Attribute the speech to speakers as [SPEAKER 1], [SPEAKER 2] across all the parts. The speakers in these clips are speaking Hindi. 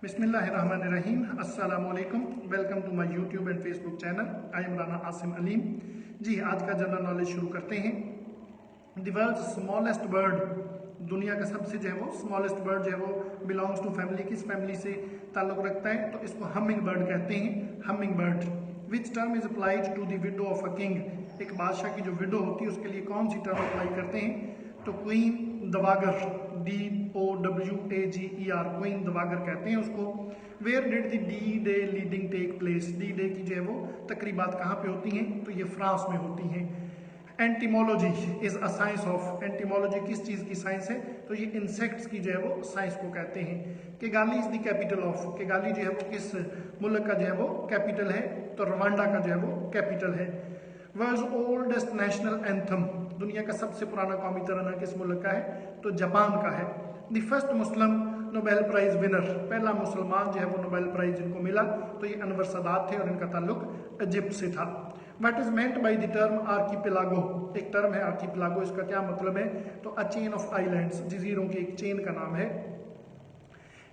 [SPEAKER 1] बिस्मिल्लाहिर्रहमानिर्रहीम। अस्सलामु अलैकुम। Welcome to my YouTube and Facebook channel. I am Rana Asim Aleem. जी, आज का जनरल नॉलेज शुरू करते हैं। द वर्ल्ड्स स्मॉलेस्ट बर्ड, दुनिया का सबसे जो है वो स्मॉलेस्ट बर्ड जो है वो बिलोंग्स टू फैमिली, किस फैमिली से ताल्लुक रखता है? तो इसको हमिंग बर्ड कहते हैं, hummingbird. Which term is applied to the widow of a king, एक बादशाह की जो विडो होती है उसके लिए कौन सी टर्म अप्लाई करते हैं? तो queen dowager, DOWAGER, queen dowager कहते हैं उसको। Where did the D Day landing take place, D Day की जो है वो तकरीबात कहाँ पे होती हैं? तो ये फ्रांस में होती हैं। एंटीमोलॉजी इज अ साइंस ऑफ, एंटीमोलॉजी किस चीज की साइंस है? तो ये इंसेक्ट्स की जो है वो साइंस को कहते हैं। Kigali is the capital of, Kigali जो है वो किस मुल्क का जो है वो कैपिटल है? तो रवांडा का जो है वो कैपिटल है। वर्ल्ड्स ओल्डेस्ट नेशनल एंथम, दुनिया का सबसे पुराना कौमी तराना किस मुल्क का है? तो जापान का है। The first Muslim Nobel prize winner, पहला मुसलमान जो है वो नोबेल प्राइज जिनको मिला तो ये अनवर सदात थे और इनका ताल्लुक इजिप्ट से था। What is meant by the term archipelago, एक टर्म है आर्कीपिलागो, इसका क्या मतलब है? तो अ चेन ऑफ आइलैंड्स, जजीरों की एक चेन का नाम है।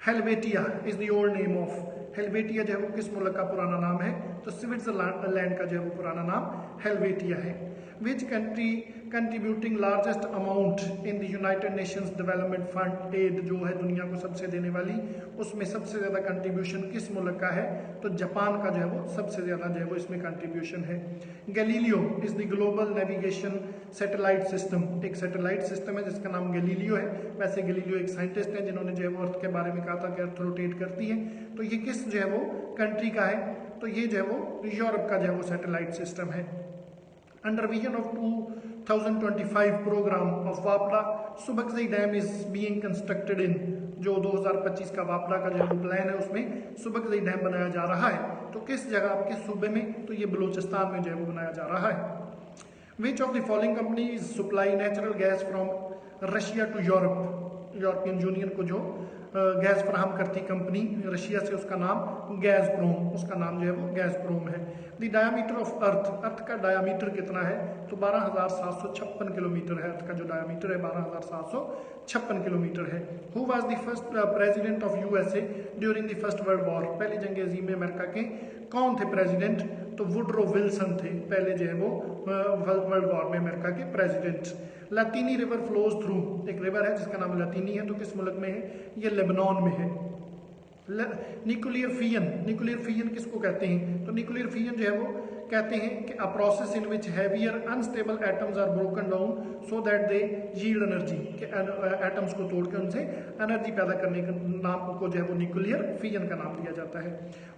[SPEAKER 1] Helvetia is the old name of, Helvetia जो है वो किस मुल्क का पुराना नाम है? तो स्विट्जरलैंड का जो है वो पुराना नाम हेल्वेटिया है। Which country contributing largest amount in the United Nations development fund, एड जो है दुनिया को सबसे देने वाली, उसमें सबसे ज्यादा कंट्रीब्यूशन किस मुल्क का है? तो जापान का जो है वो सबसे ज्यादा जो है वो इसमें कंट्रीब्यूशन है। Galileo is the global navigation satellite system, एक सैटेलाइट सिस्टम है जिसका नाम गैलीलियो है। वैसे गैलीलियो एक साइंटिस्ट है जिन्होंने जो है वो अर्थ के बारे में कहा था कि अर्थ रोटेट करती है। तो ये किस जो है वो कंट्री का है? तो ये जो है वो यूरोप का जो है वो सैटेलाइट सिस्टम है। Under vision of 2025 programme of वापड़ा, Subakzai dam is being constructed in, जो 2025 का वापड़ा का जो प्लान है उसमें सुबकजई डैम बनाया जा रहा है। तो किस जगह, आपके सूबे में? तो ये बलूचिस्तान में जो है वो बनाया जा रहा है। Which of the following companies supply natural gas from Russia to Europe, European Union को जो गैस फराहम करती कंपनी रशिया से, उसका नाम गैसप्रोम, उसका नाम जो है वो गैसप्रोम है। द डायामीटर ऑफ अर्थ, अर्थ का डायामीटर कितना है? तो 12,756 किलोमीटर है। अर्थ का जो डायामीटर है 12,756 किलोमीटर है। Who was the first president of USA during the first world war, पहली जंग अजीम में अमेरिका के कौन थे प्रेसिडेंट? तो वुडरो विल्सन थे पहले जो है वो वर्ल्ड वॉर में अमेरिका के प्रेसिडेंट। लातीनी रिवर फ्लोज थ्रू, एक रिवर है जिसका नाम लातीनी है, तो किस मुल्क में है? ये लेबनान में है। न्यूक्लियर फिजन, न्यूक्लियर फिजन किसको कहते हैं? तो न्यूक्लियर फिजन जो है वो कहते हैं कि a process in which heavier unstable atoms are broken down so that they yield energy, कि एटम्स को तोड़ के उनसे एनर्जी पैदा करने के नाम को जो है वो न्यूक्लियर फिजन का नाम दिया जाता है।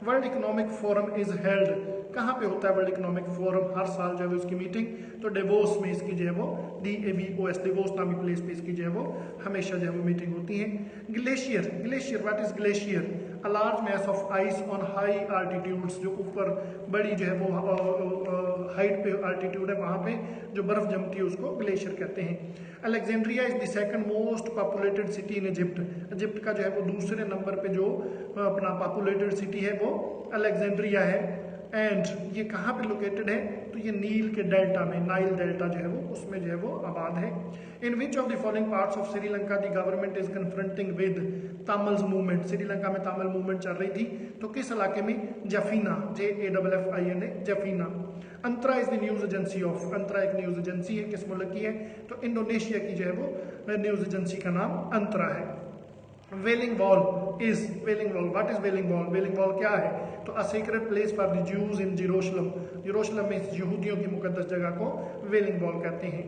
[SPEAKER 1] World economic forum is held, कहाँ पे होता है वर्ल्ड इकोनॉमिक फोरम? हर साल जो है उसकी मीटिंग तो डेवोस में इसकी जो है वो DAVOS, डेवोस नामी प्लेस पे इसकी जो है वो हमेशा जो है वो मीटिंग होती है। Glacier, glacier what is glacier? A large mass of ice on high altitudes, जो ऊपर बड़ी जो है वो हाइट पे आल्टीट्यूड है वहां पे जो बर्फ जमती है उसको ग्लेशियर कहते हैं। Alexandria is the second most populated city in Egypt, Egypt का जो है वो दूसरे नंबर पे जो अपना पॉपुलेटेड सिटी है वो अलेक्जेंड्रिया है। एंड ये कहाँ पे लोकेटेड है? तो ये नील के डेल्टा में, नाइल डेल्टा जो है वो उसमें जो है वो आबाद है। In which of the following parts of Sri Lanka the government is confronting with Tamils movement, Sri Lanka में तामिल मूवमेंट चल रही थी, तो किस इलाके में? Jaffna, JAFFINA, Jaffna. Antara is the news agency of, Antara एक न्यूज एजेंसी है, किस मुल्क की है? तो इंडोनेशिया की जो है वो न्यूज एजेंसी का नाम अंतरा है। Wailing wall is, wailing wall what is wailing wall? Wailing wall क्या है? तो a secret place for the Jews in Jerusalem, Jerusalem में यहूदियों की मुकद्दस जगह को वेलिंग वॉल कहते हैं।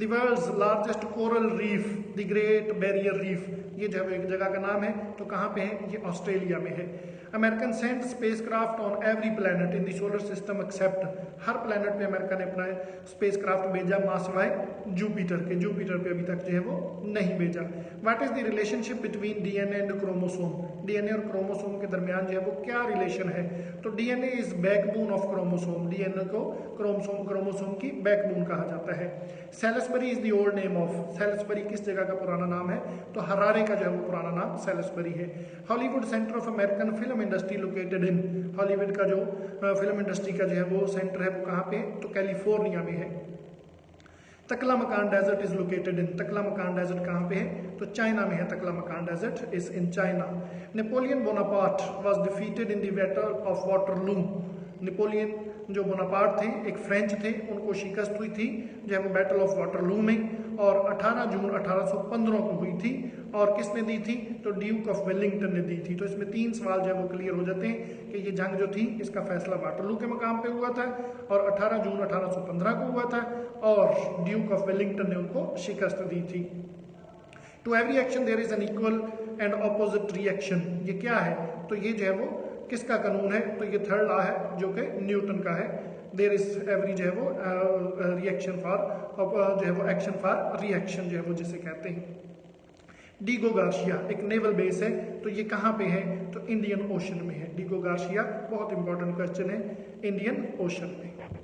[SPEAKER 1] The world's largest coral reef, the great barrier reef, ये जो एक जगह का नाम है, तो कहाँ पे है? ये ऑस्ट्रेलिया में है। American sent spacecraft on every planet in the solar system except, हर प्लैनेट पे अमेरिका ने अपना स्पेसक्राफ्ट भेजा मां सिवाय जुपिटर के, जुपिटर पे अभी तक जो है वो नहीं भेजा। What is the relationship between DNA and chromosome, DNA और क्रोमोसोम के दरमियान जो है वो क्या रिलेशन है? तो DNA is backbone of chromosome, DNA को क्रोमोसोम की बैकबोन कहा जाता है। Salisbury is the old name of, Salisbury किस जगह का पुराना नाम है? तो हरारे का जो है वो पुराना नाम सेलिसबरी है। Hollywood centre of American film industry located in, Hollywood का जो फिल्म इंडस्ट्री का जो है वो सेंटर है वो कहाँ पे? तो कैलिफोर्निया में है। तकला मकान डेजर्ट इज लोकेटेड इन, तकला मकान डेजर्ट कहाँ पे है? तो चाइना में है Taklamakan desert is in China. Napoleon Bonaparte was defeated in the battle of Waterloo. Napoleon जो बोनापार्ट थे एक फ्रेंच थे, उनको शिकस्त हुई थी जो है वो बैटल ऑफ वाटरलू में, और 18 जून 1815 को हुई थी। और किसने दी थी? तो ड्यूक ऑफ वेलिंगटन ने दी थी। तो इसमें 3 सवाल जो है वो क्लियर हो जाते हैं कि ये जंग जो थी इसका फैसला वाटरलू के मकाम पे हुआ था और 18 जून 1815 को हुआ था, और ड्यूक ऑफ वेलिंगटन ने उनको शिकस्त दी थी। To every action there is an equal and opposite reaction. ये क्या है? तो ये जो है वो किसका कानून है? तो ये थर्ड लॉ है जो कि न्यूटन का है। देयर इज एवरी जो है वो रिएक्शन फॉर जो है वो एक्शन फॉर रिएक्शन जो है वो जिसे कहते हैं। डिगो गार्शिया एक नेवल बेस है, तो ये कहाँ पे है? तो इंडियन ओशन में है। डिगो गार्शिया बहुत इंपॉर्टेंट क्वेश्चन है, इंडियन ओशन में।